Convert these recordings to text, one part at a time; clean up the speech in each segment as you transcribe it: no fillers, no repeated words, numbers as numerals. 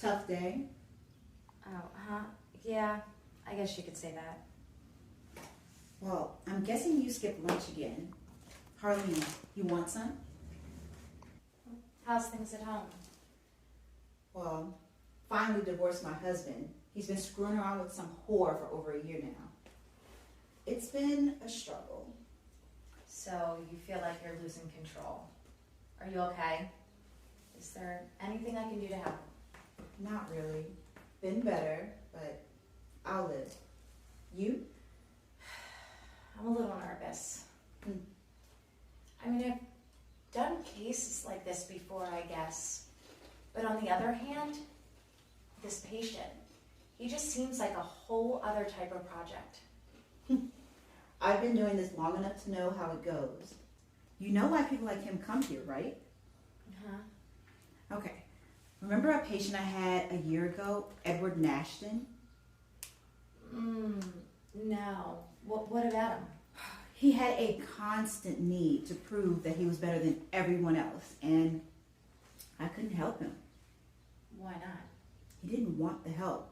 Tough day? Oh, huh? Yeah, I guess you could say that. Well, I'm guessing you skipped lunch again. Harleen, you want some? How's things at home? Well, finally divorced my husband. He's been screwing around with some whore for over a year now. It's been a struggle. So you feel like you're losing control. Are you okay? Is there anything I can do to help? Not really. Been better, but I'll live. You? I'm a little nervous. I mean, I've done cases like this before, I guess. But on the other hand, this patient, he just seems like a whole other type of project. I've been doing this long enough to know how it goes. You know why people like him come here, right? Huh? Okay. Remember a patient I had a year ago, Edward Nashton? No. What about him? He had a constant need to prove that he was better than everyone else, and I couldn't help him. Why not? He didn't want the help.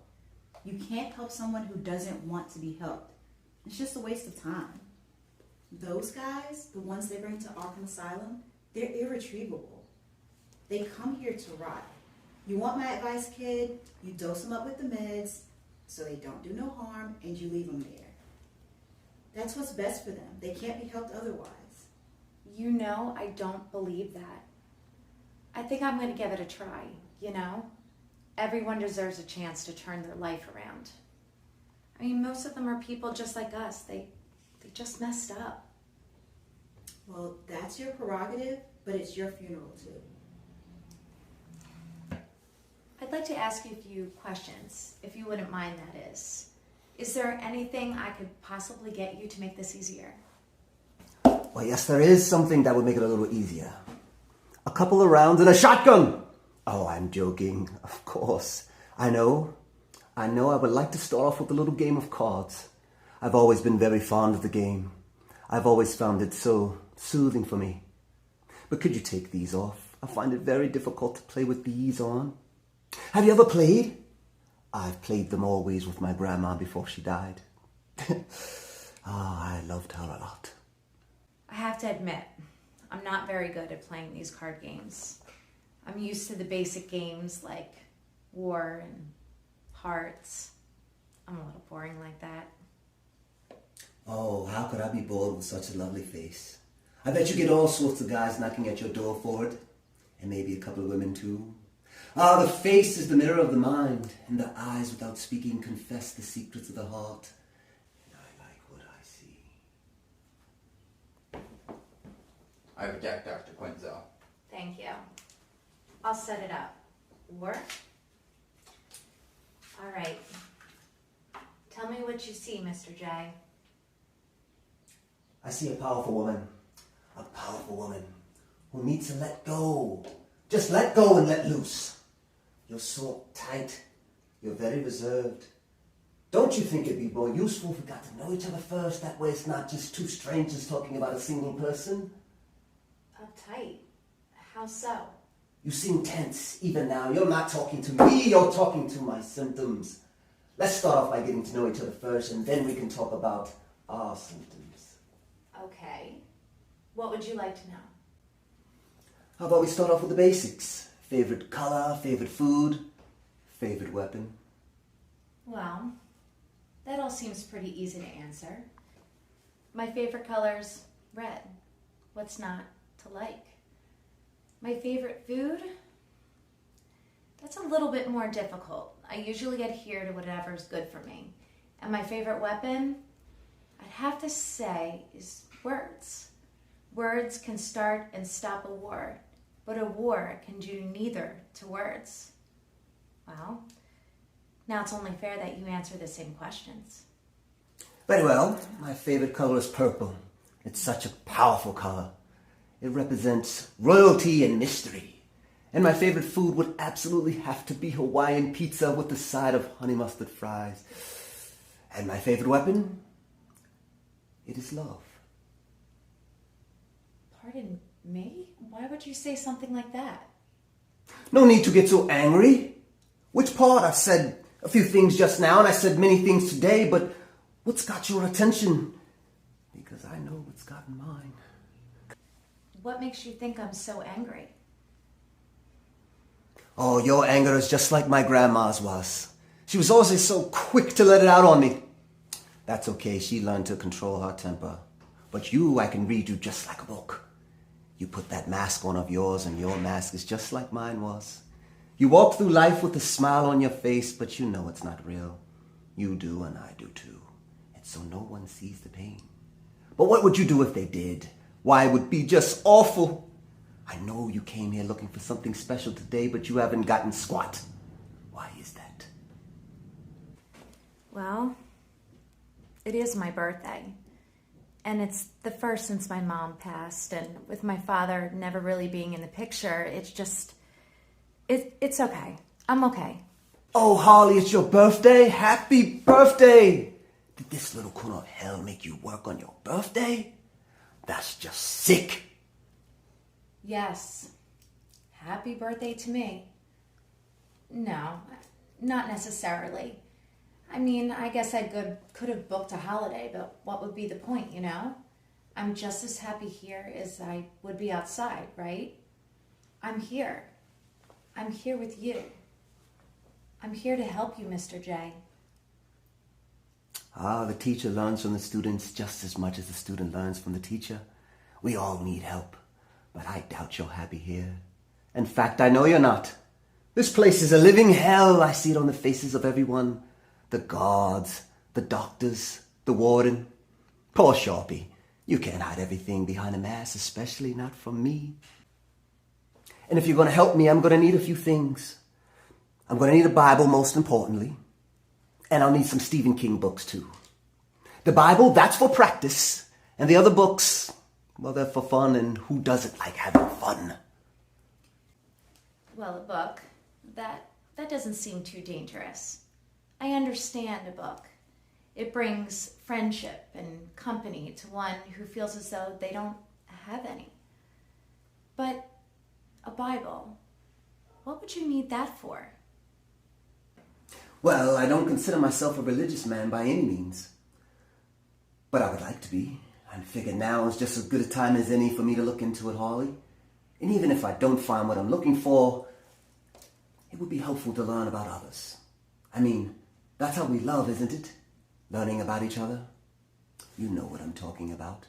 You can't help someone who doesn't want to be helped. It's just a waste of time. Those guys, the ones they bring to Arkham Asylum, they're irretrievable. They come here to rot. You want my advice, kid? You dose them up with the meds so they don't do no harm, and you leave them there. That's what's best for them. They can't be helped otherwise. You know, I don't believe that. I think I'm going to give it a try, you know? Everyone deserves a chance to turn their life around. I mean, most of them are people just like us. They just messed up. Well, that's your prerogative, but it's your funeral too. I'd like to ask you a few questions, if you wouldn't mind, that is. Is there anything I could possibly get you to make this easier? Well, yes, there is something that would make it a little easier. A couple of rounds and a shotgun! Oh, I'm joking, of course. I know I would like to start off with a little game of cards. I've always been very fond of the game. I've always found it so soothing for me. But could you take these off? I find it very difficult to play with these on. Have you ever played? I've played them always with my grandma before she died. I loved her a lot. I have to admit, I'm not very good at playing these card games. I'm used to the basic games like War and Hearts. I'm a little boring like that. Oh, how could I be bored with such a lovely face? I bet you get all sorts of guys knocking at your door for it. And maybe a couple of women too. The face is the mirror of the mind, and the eyes without speaking confess the secrets of the heart. And I like what I see. I reject Dr. Quinzel. Thank you. I'll set it up. War? All right. Tell me what you see, Mr. J. I see a powerful woman who needs to let go. Just let go and let loose. You're so tight. You're very reserved. Don't you think it'd be more useful if we got to know each other first? That way it's not just two strangers talking about a single person. Uptight? How so? You seem tense even now. You're not talking to me, you're talking to my symptoms. Let's start off by getting to know each other first, and then we can talk about our symptoms. Okay. What would you like to know? How about we start off with the basics? Favorite color, favorite food, favorite weapon? Well, that all seems pretty easy to answer. My favorite color's red. What's not to like? My favorite food? That's a little bit more difficult. I usually adhere to whatever's good for me. And my favorite weapon, I'd have to say, is words. Words can start and stop a war, but a war can do neither to words. Well, now it's only fair that you answer the same questions. Very well. My favorite color is purple. It's such a powerful color. It represents royalty and mystery. And my favorite food would absolutely have to be Hawaiian pizza with a side of honey mustard fries. And my favorite weapon? It is love. Pardon me? Why would you say something like that? No need to get so angry. Which part? I've said a few things just now, and I said many things today, but what's got your attention? Because I know what's gotten mine. What makes you think I'm so angry? Oh, your anger is just like my grandma's was. She was always so quick to let it out on me. That's okay, she learned to control her temper. But you, I can read you just like a book. You put that mask on of yours, and your mask is just like mine was. You walk through life with a smile on your face, but you know it's not real. You do, and I do too. And so no one sees the pain. But what would you do if they did? Why, it would be just awful. I know you came here looking for something special today, but you haven't gotten squat. Why is that? Well, it is my birthday. And it's the first since my mom passed. And with my father never really being in the picture, it's just... It's okay. I'm okay. Oh, Harley, it's your birthday? Happy birthday! Did this little coon of hell make you work on your birthday? That's just sick. Yes. Happy birthday to me. No, not necessarily. I mean, I guess I could have booked a holiday, but what would be the point, you know? I'm just as happy here as I would be outside, right? I'm here. I'm here with you. I'm here to help you, Mr. J. The teacher learns from the students just as much as the student learns from the teacher. We all need help, but I doubt you're happy here. In fact, I know you're not. This place is a living hell. I see it on the faces of everyone. The guards, the doctors, the warden. Poor Sharpie. You can't hide everything behind a mask, especially not from me. And if you're going to help me, I'm going to need a few things. I'm going to need a Bible, most importantly. And I'll need some Stephen King books, too. The Bible, that's for practice. And the other books, well, they're for fun, and who doesn't like having fun? Well, a book, that doesn't seem too dangerous. I understand a book. It brings friendship and company to one who feels as though they don't have any. But a Bible, what would you need that for? Well, I don't consider myself a religious man by any means. But I would like to be. I figure now is just as good a time as any for me to look into it, Harley. And even if I don't find what I'm looking for, it would be helpful to learn about others. I mean, that's how we love, isn't it? Learning about each other. You know what I'm talking about.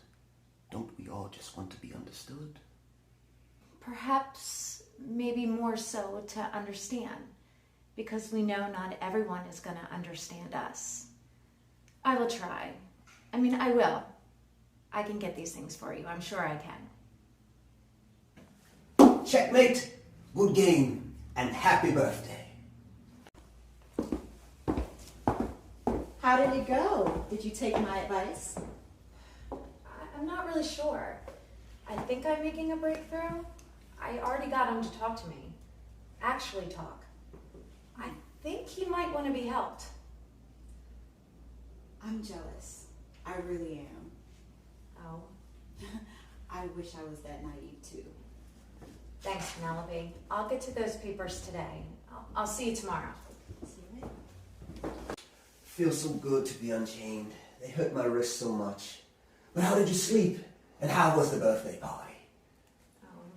Don't we all just want to be understood? Perhaps maybe more so to understand, because we know not everyone is going to understand us. I will try. I mean, I will. I can get these things for you. I'm sure I can. Checkmate, good game, and happy birthday. How did it go? Did you take my advice? I'm not really sure. I think I'm making a breakthrough. I already got him to talk to me. Actually talk. I think he might want to be helped. I'm jealous. I really am. Oh, I wish I was that naive too. thanks, Penelope. I'll get to those papers today. I'll see you tomorrow. See you later. Feels so good to be unchained. They hurt my wrist so much. But how did you sleep? And how was the birthday party? Oh,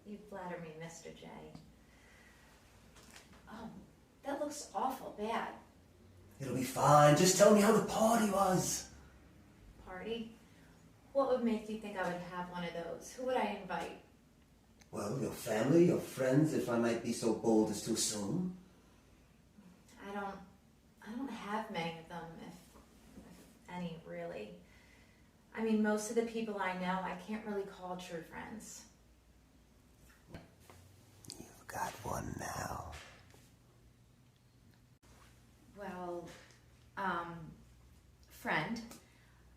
you flatter me, Mr. J. Oh, that looks awful bad. It'll be fine. Just tell me how the party was. Party? What would make you think I would have one of those? Who would I invite? Well, your family, your friends, if I might be so bold as to assume. I don't have many of them, if any, really. I mean, most of the people I know, I can't really call true friends. You've got one now. Well, friend,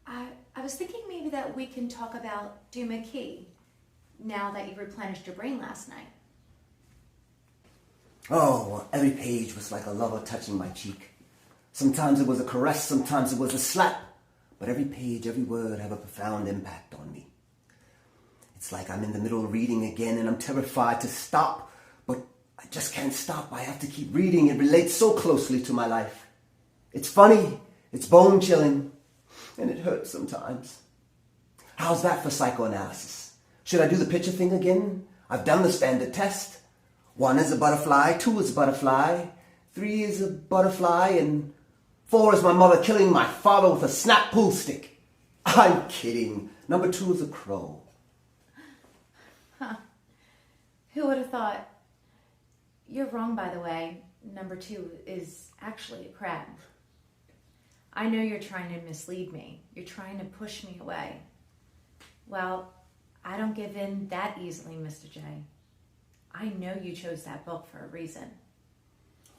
I was thinking maybe that we can talk about Do McKee, now that you've replenished your brain last night. Oh, well, every page was like a lover touching my cheek. Sometimes it was a caress, sometimes it was a slap. But every page, every word have a profound impact on me. It's like I'm in the middle of reading again and I'm terrified to stop, but I just can't stop. I have to keep reading. It relates so closely to my life. It's funny, it's bone-chilling, and it hurts sometimes. How's that for psychoanalysis? Should I do the picture thing again? I've done the standard test. 1 is a butterfly, 2 is a butterfly, 3 is a butterfly, and 4 is my mother killing my father with a snap pool stick. I'm kidding. Number 2 is a crow. Who would have thought? You're wrong, by the way. Number 2 is actually a crab. I know you're trying to mislead me. You're trying to push me away. Well, I don't give in that easily, Mr. J. I know you chose that book for a reason.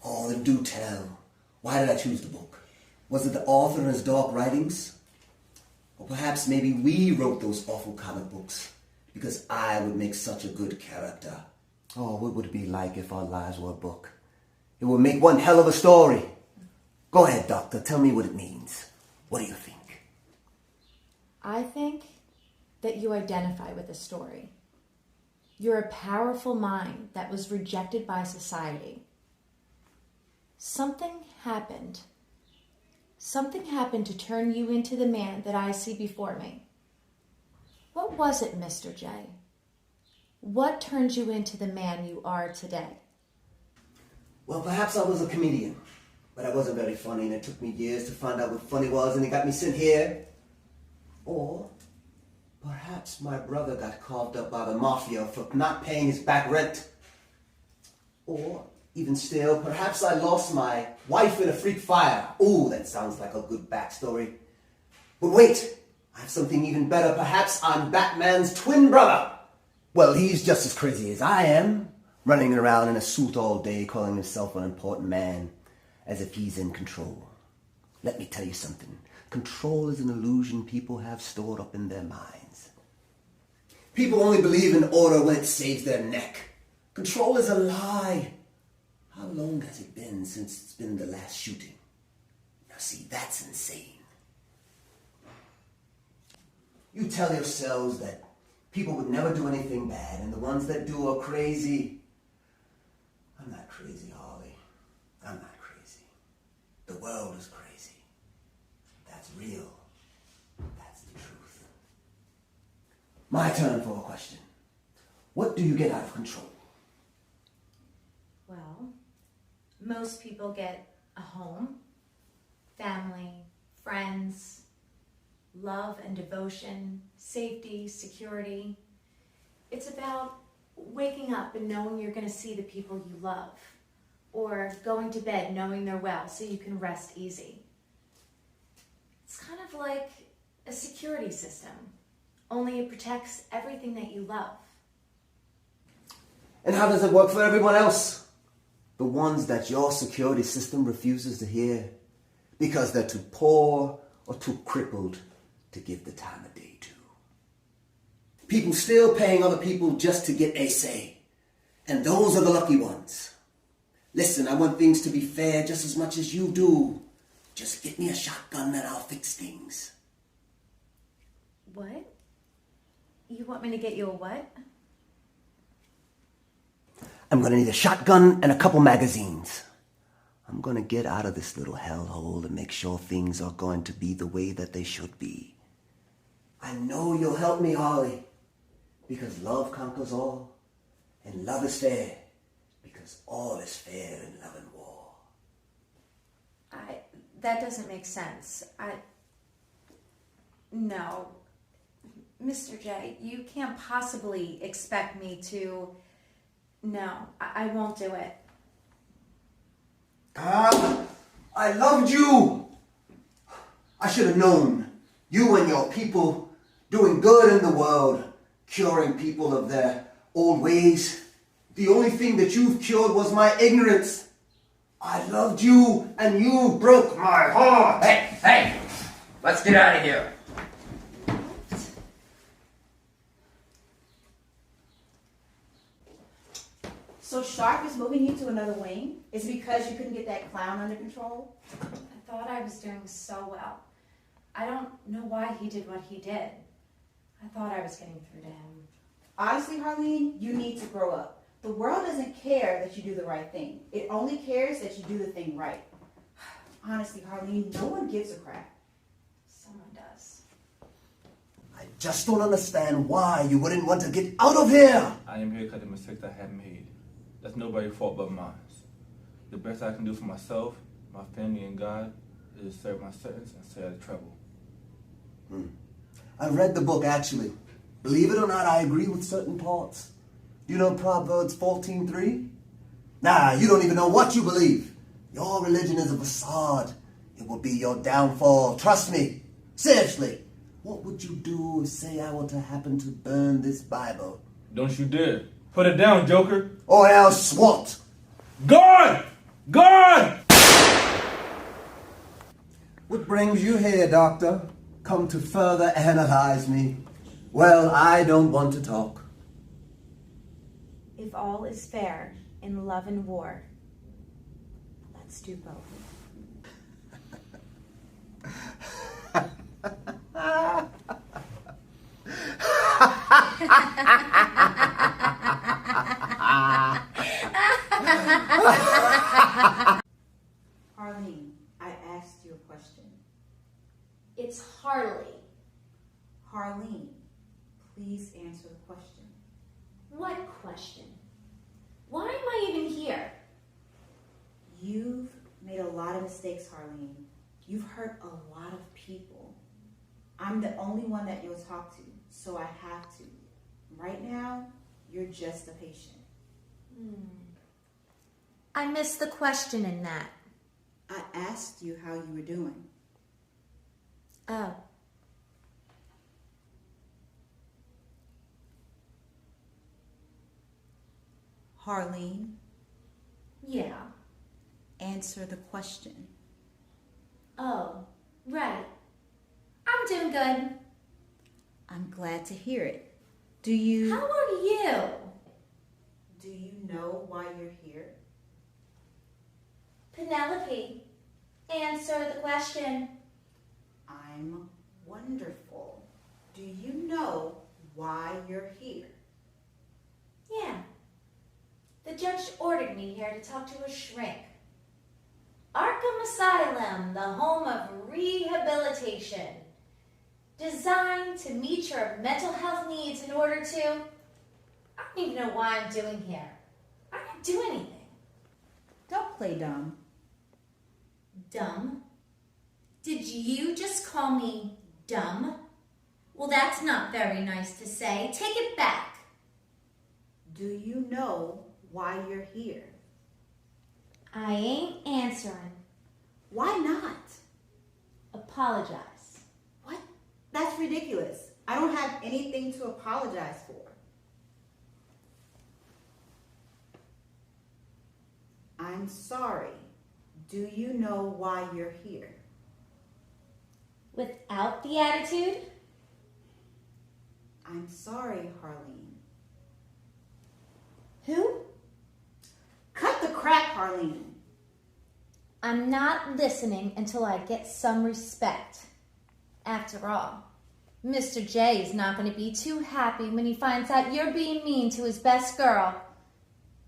Oh, then do tell. Why did I choose the book? Was it the author and his dark writings? Or perhaps maybe we wrote those awful comic books because I would make such a good character. Oh, what would it be like if our lives were a book? It would make one hell of a story. Go ahead, Doctor. Tell me what it means. What do you think? I think that you identify with the story. You're a powerful mind that was rejected by society. Something happened. Something happened to turn you into the man that I see before me. What was it, Mr. J? What turned you into the man you are today? Well, perhaps I was a comedian, but I wasn't very funny, and it took me years to find out what funny was, and it got me sent here. Or perhaps my brother got carved up by the mafia for not paying his back rent. Or, even still, perhaps I lost my wife in a freak fire. Ooh, that sounds like a good backstory. But wait, I have something even better. Perhaps I'm Batman's twin brother. Well, he's just as crazy as I am, running around in a suit all day, calling himself an important man, as if he's in control. Let me tell you something. Control is an illusion people have stored up in their minds. People only believe in order when it saves their neck. Control is a lie. How long has it been since it's been the last shooting? Now see, that's insane. You tell yourselves that people would never do anything bad, and the ones that do are crazy. I'm not crazy, Harley. I'm not crazy. The world is crazy. That's real. That's the truth. My turn for a question. What do you get out of control? Well, most people get a home, family, friends, love and devotion, safety, security. It's about waking up and knowing you're going to see the people you love, or going to bed knowing they're well so you can rest easy. It's kind of like a security system, only it protects everything that you love. And how does it work for everyone else? The ones that your security system refuses to hear because they're too poor or too crippled to give the time of day to. People still paying other people just to get a say. And those are the lucky ones. Listen, I want things to be fair just as much as you do. Just get me a shotgun and I'll fix things. What? You want me to get you a what? I'm going to need a shotgun and a couple magazines. I'm going to get out of this little hellhole and make sure things are going to be the way that they should be. I know you'll help me, Harley, because love conquers all, and love is fair, because all is fair in love and war. That doesn't make sense. No. Mr. J, you can't possibly expect me to... No, I won't do it. I loved you. I should have known. You and your people doing good in the world, curing people of their old ways. The only thing that you've cured was my ignorance. I loved you and you broke my heart. Hey! Let's get out of here. So Sharp is moving you to another wing? Is it because you couldn't get that clown under control? I thought I was doing so well. I don't know why he did what he did. I thought I was getting through to him. Honestly, Harleen, you need to grow up. The world doesn't care that you do the right thing. It only cares that you do the thing right. Honestly, Harleen, no one gives a crap. Someone does. I just don't understand why you wouldn't want to get out of here. I am here because of the mistakes I have made. That's nobody's fault but mine. The best I can do for myself, my family, and God is to serve my sentence and stay out of trouble. I read the book, actually. Believe it or not, I agree with certain parts. You know Proverbs 14:3? Nah, you don't even know what you believe. Your religion is a facade. It will be your downfall. Trust me. Seriously. What would you do if, say, I were to happen to burn this Bible? Don't you dare. Put it down, Joker. Or else what? Guard! Guard! What brings you here, Doctor? Come to further analyze me? Well, I don't want to talk. If all is fair in love and war, let's do both. Harleen, I asked you a question. It's Harley. Harleen, please answer the question. What question? Why am I even here? You've made a lot of mistakes, Harleen. You've hurt a lot of people. I'm the only one that you'll talk to, so I have to. Right now, you're just a patient. I missed the question in that. I asked you how you were doing. Oh. Harleen, Yeah. answer the question. Oh, right. I'm doing good. I'm glad to hear it. Do you How are you? know why you're here? Penelope, answer the question. I'm wonderful. Do you know why you're here? Yeah. The judge ordered me here to talk to a shrink. Arkham Asylum, the home of rehabilitation. Designed to meet your mental health needs in order to... I don't even know why I'm doing here. I didn't do anything. Don't play dumb. Dumb? Did you just call me dumb? Well, that's not very nice to say. Take it back. Do you know why you're here? I ain't answering. Why not? Apologize. What? That's ridiculous. I don't have anything to apologize for. I'm sorry. Do you know why you're here? Without the attitude? I'm sorry, Harleen. Who? Cut the crap, Harleen. I'm not listening until I get some respect. After all, Mr. J is not going to be too happy when he finds out you're being mean to his best girl.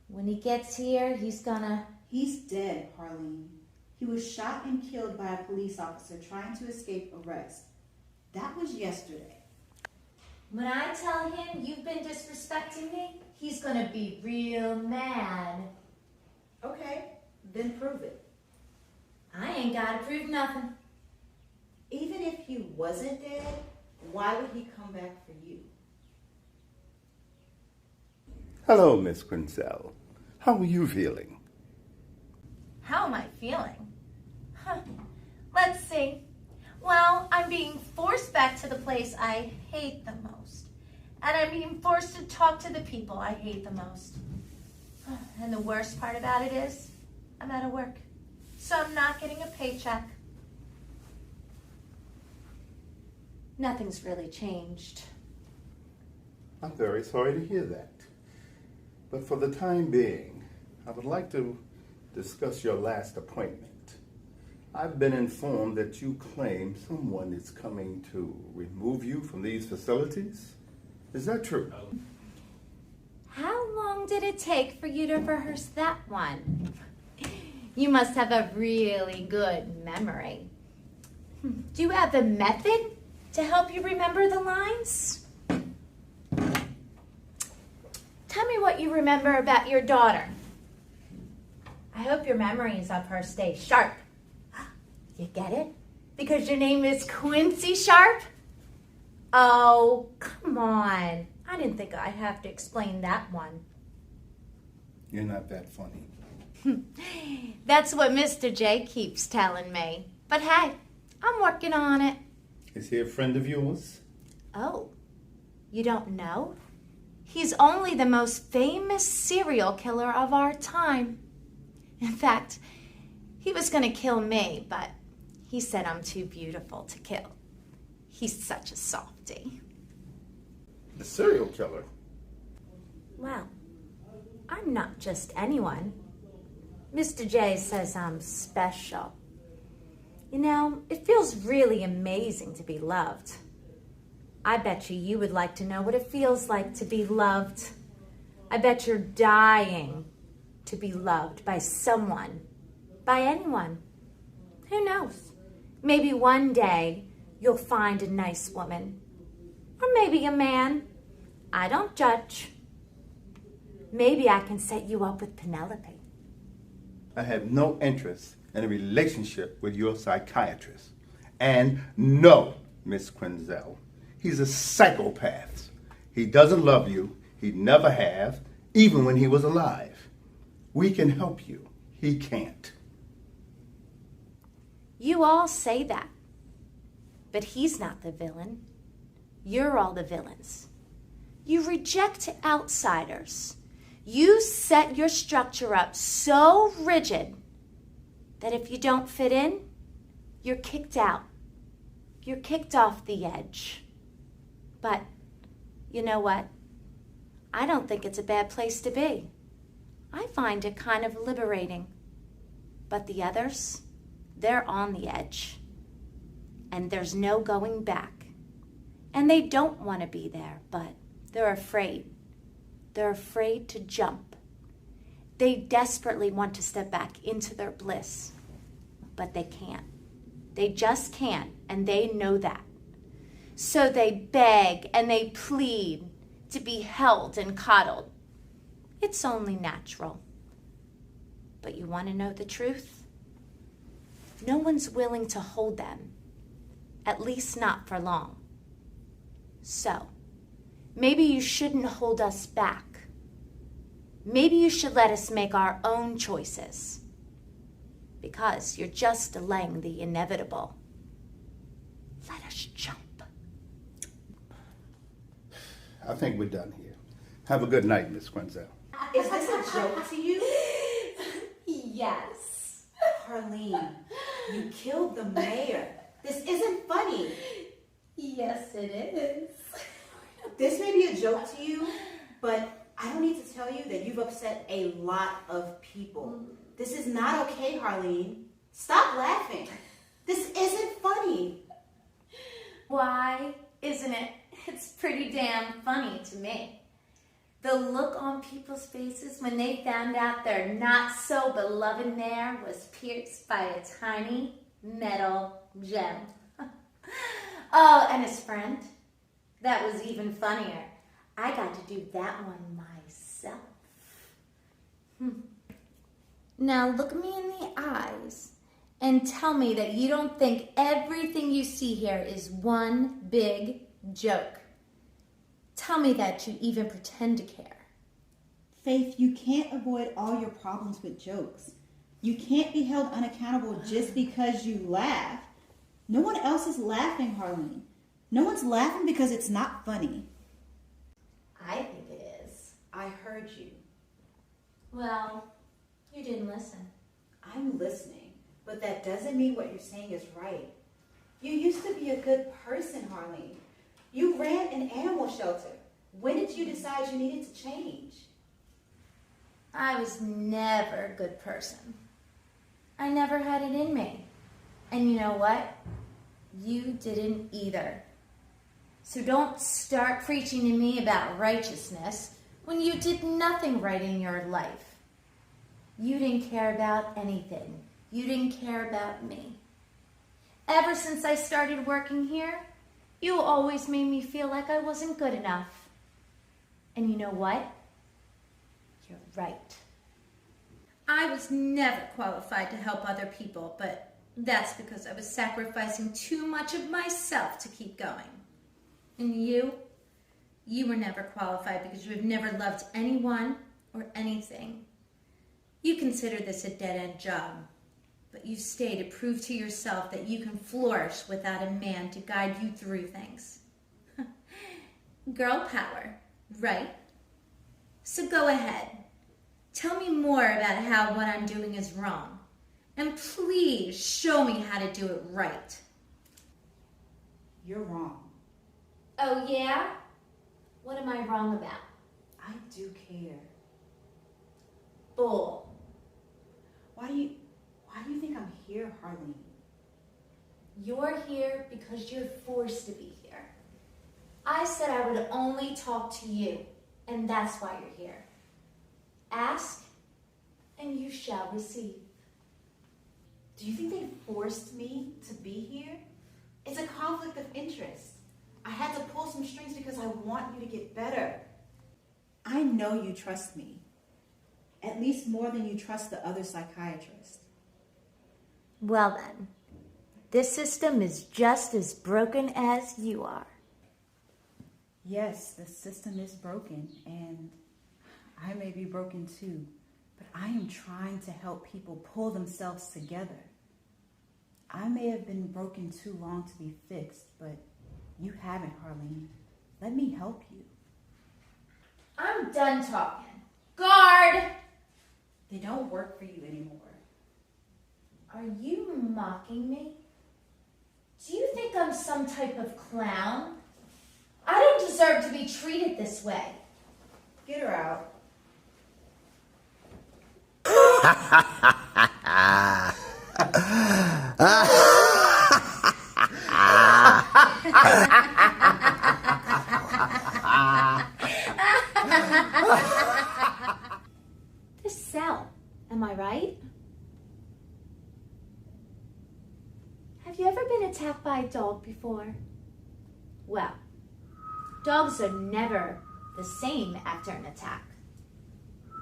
When he gets here, he's gonna... He's dead, Harleen. He was shot and killed by a police officer trying to escape arrest. That was yesterday. When I tell him you've been disrespecting me, he's gonna be real mad. Okay, then prove it. I ain't gotta prove nothing. Even if he wasn't dead, why would he come back for you? Hello, Miss Quincell. How are you feeling? How am I feeling? Let's see. Well, I'm being forced back to the place I hate the most. And I'm being forced to talk to the people I hate the most. And the worst part about it is, I'm out of work. So I'm not getting a paycheck. Nothing's really changed. I'm very sorry to hear that. But for the time being, I would like to discuss your last appointment. I've been informed that you claim someone is coming to remove you from these facilities. Is that true? How long did it take for you to rehearse that one? You must have a really good memory. Do you have a method to help you remember the lines? Tell me what you remember about your daughter. I hope your memories of her stay sharp. You get it? Because your name is Quincy Sharp? Oh, come on. I didn't think I'd have to explain that one. You're not that funny. That's what Mr. J keeps telling me. But hey, I'm working on it. Is he a friend of yours? Oh, you don't know? He's only the most famous serial killer of our time. In fact, he was going to kill me, but he said I'm too beautiful to kill. He's such a softie. The serial killer? Well, I'm not just anyone. Mr. J says I'm special. You know, it feels really amazing to be loved. I bet you would like to know what it feels like to be loved. I bet you're dying to be loved by someone, by anyone. Who knows? Maybe one day you'll find a nice woman, or maybe a man. I don't judge. Maybe I can set you up with Penelope. I have no interest in a relationship with your psychiatrist. And no, Miss Quinzel, he's a psychopath. He doesn't love you. He never have, even when he was alive. We can help you. He can't. You all say that, but he's not the villain. You're all the villains. You reject outsiders. You set your structure up so rigid that if you don't fit in, you're kicked out. You're kicked off the edge. But you know what? I don't think it's a bad place to be. I find it kind of liberating. But the others, they're on the edge. And there's no going back. And they don't want to be there, but they're afraid. They're afraid to jump. They desperately want to step back into their bliss, but they can't. They just can't, and they know that. So they beg and they plead to be held and coddled. It's only natural. But you want to know the truth? No one's willing to hold them, at least not for long. So, maybe you shouldn't hold us back. Maybe you should let us make our own choices. Because you're just delaying the inevitable. Let us jump. I think we're done here. Have a good night, Miss Quinzel. Is this a joke to you? Yes. Harleen, you killed the mayor. This isn't funny. Yes, it is. This may be a joke to you, but I don't need to tell you that you've upset a lot of people. This is not okay, Harleen. Stop laughing. This isn't funny. Why isn't it? It's pretty damn funny to me. The look on people's faces when they found out their not so beloved mayor was pierced by a tiny metal gem. Oh, and his friend. That was even funnier. I got to do that one myself. Now look me in the eyes and tell me that you don't think everything you see here is one big joke. Tell me that you even pretend to care. Faith, you can't avoid all your problems with jokes. You can't be held unaccountable just because you laugh. No one else is laughing, Harleen. No one's laughing because it's not funny. I think it is. I heard you. Well, you didn't listen. I'm listening, but that doesn't mean what you're saying is right. You used to be a good person, Harleen. You ran an animal shelter. When did you decide you needed to change? I was never a good person. I never had it in me. And you know what? You didn't either. So don't start preaching to me about righteousness when you did nothing right in your life. You didn't care about anything. You didn't care about me. Ever since I started working here, you always made me feel like I wasn't good enough. And you know what? You're right. I was never qualified to help other people, but that's because I was sacrificing too much of myself to keep going. And you were never qualified because you have never loved anyone or anything. You consider this a dead-end job, but you stay to prove to yourself that you can flourish without a man to guide you through things. Girl power, right? So go ahead. Tell me more about how what I'm doing is wrong. And please show me how to do it right. You're wrong. Oh, yeah? What am I wrong about? I do care. Bull. Why do you think I'm here, Harleen? You're here because you're forced to be here. I said I would only talk to you, and that's why you're here. Ask, and you shall receive. Do you think they forced me to be here? It's a conflict of interest. I had to pull some strings because I want you to get better. I know you trust me. At least more than you trust the other psychiatrist. Well then, this system is just as broken as you are. Yes, the system is broken, and I may be broken too, but I am trying to help people pull themselves together. I may have been broken too long to be fixed, but you haven't, Harleen. Let me help you. I'm done talking. Guard! They don't work for you anymore. Are you mocking me? Do you think I'm some type of clown? I don't deserve to be treated this way. Get her out. This cell, am I right? Have you ever been attacked by a dog before? Well, dogs are never the same after an attack.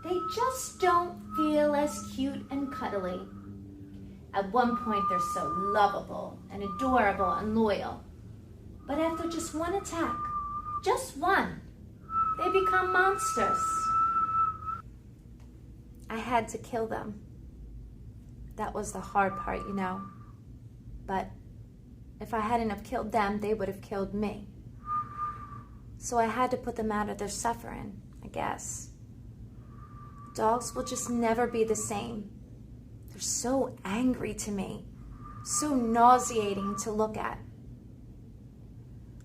They just don't feel as cute and cuddly. At one point, they're so lovable and adorable and loyal. But after just one attack, just one, they become monsters. I had to kill them. That was the hard part, you know. But if I hadn't have killed them, they would have killed me. So I had to put them out of their suffering, I guess. Dogs will just never be the same. They're so angry to me, so nauseating to look at.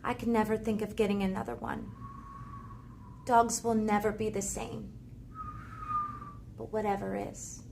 I could never think of getting another one. Dogs will never be the same. But whatever is.